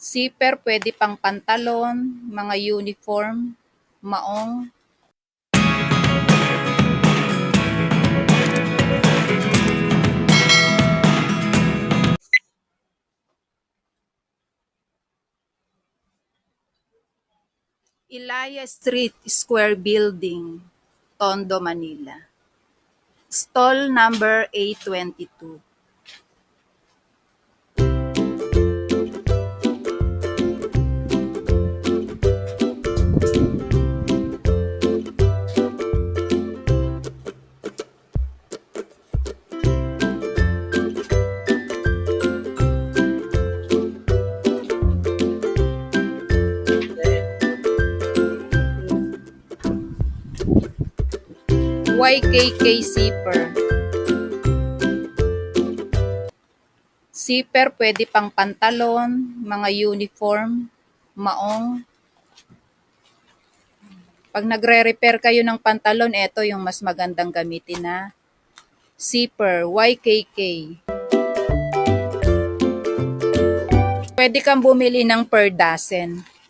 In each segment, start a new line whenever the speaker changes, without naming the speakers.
Zipper pwede pang pantalon, mga uniform, maong. ILAYA Square Building, Tondo, Manila. Stall number A22. YKK zipper. Zipper pwede pang pantalon, mga uniform, maong. Pag nagre-repair kayo ng pantalon, ito yung mas magandang gamitin na zipper, YKK. Pwede kang bumili ng per dozen.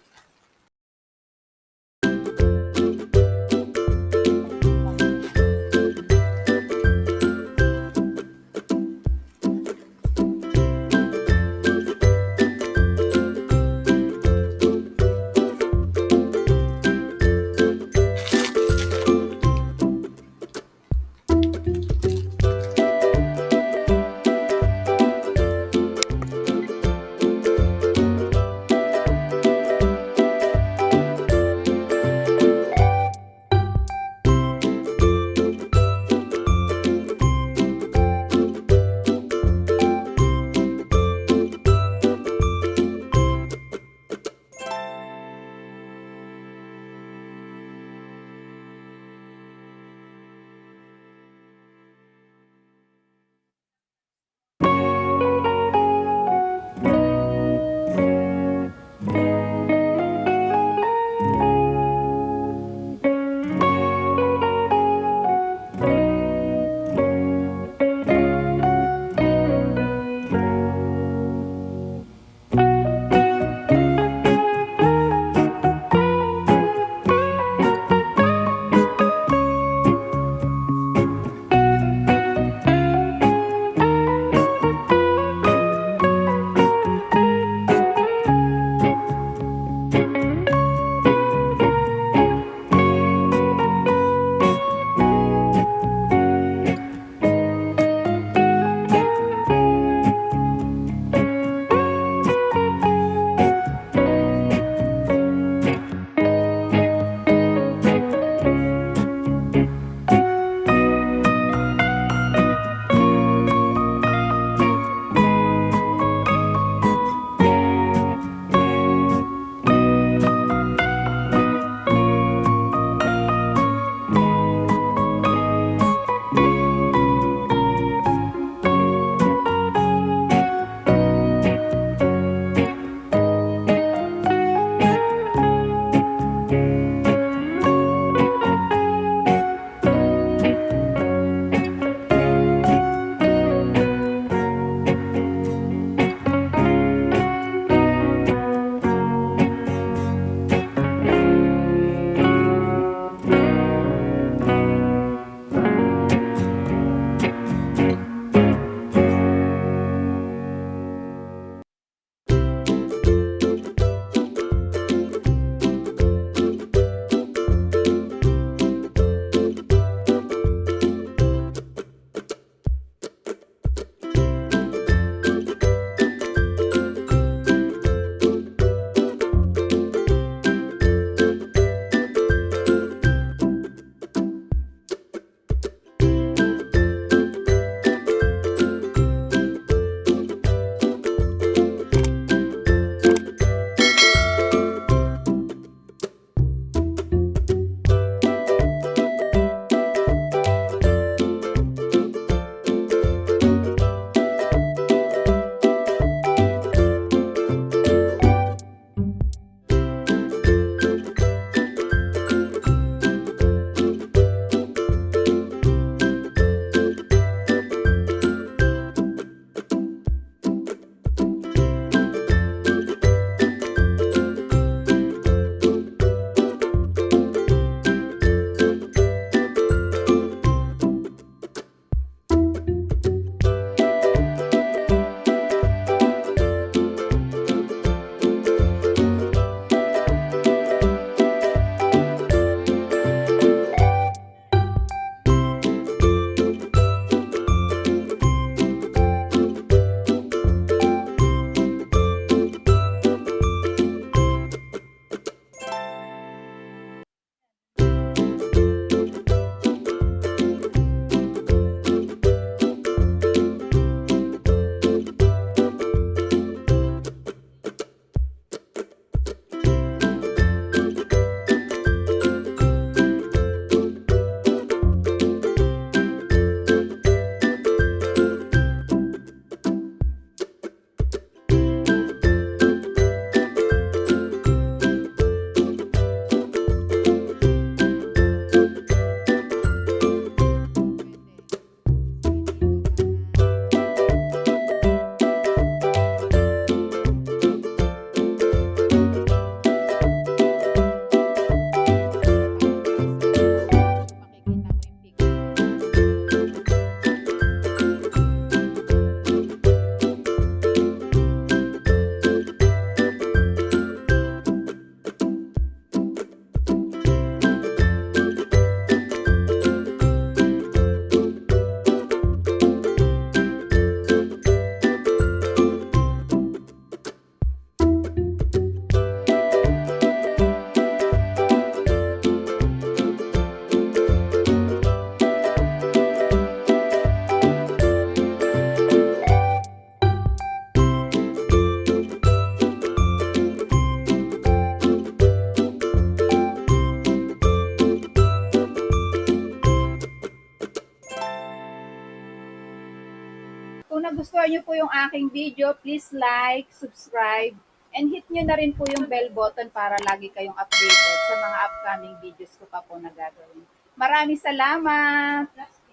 nagustuhan nyo po yung aking video, please like, subscribe, and hit nyo na rin po yung bell button para lagi kayong updated sa mga upcoming videos ko pa po na gagawin. Maraming salamat!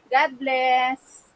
God bless!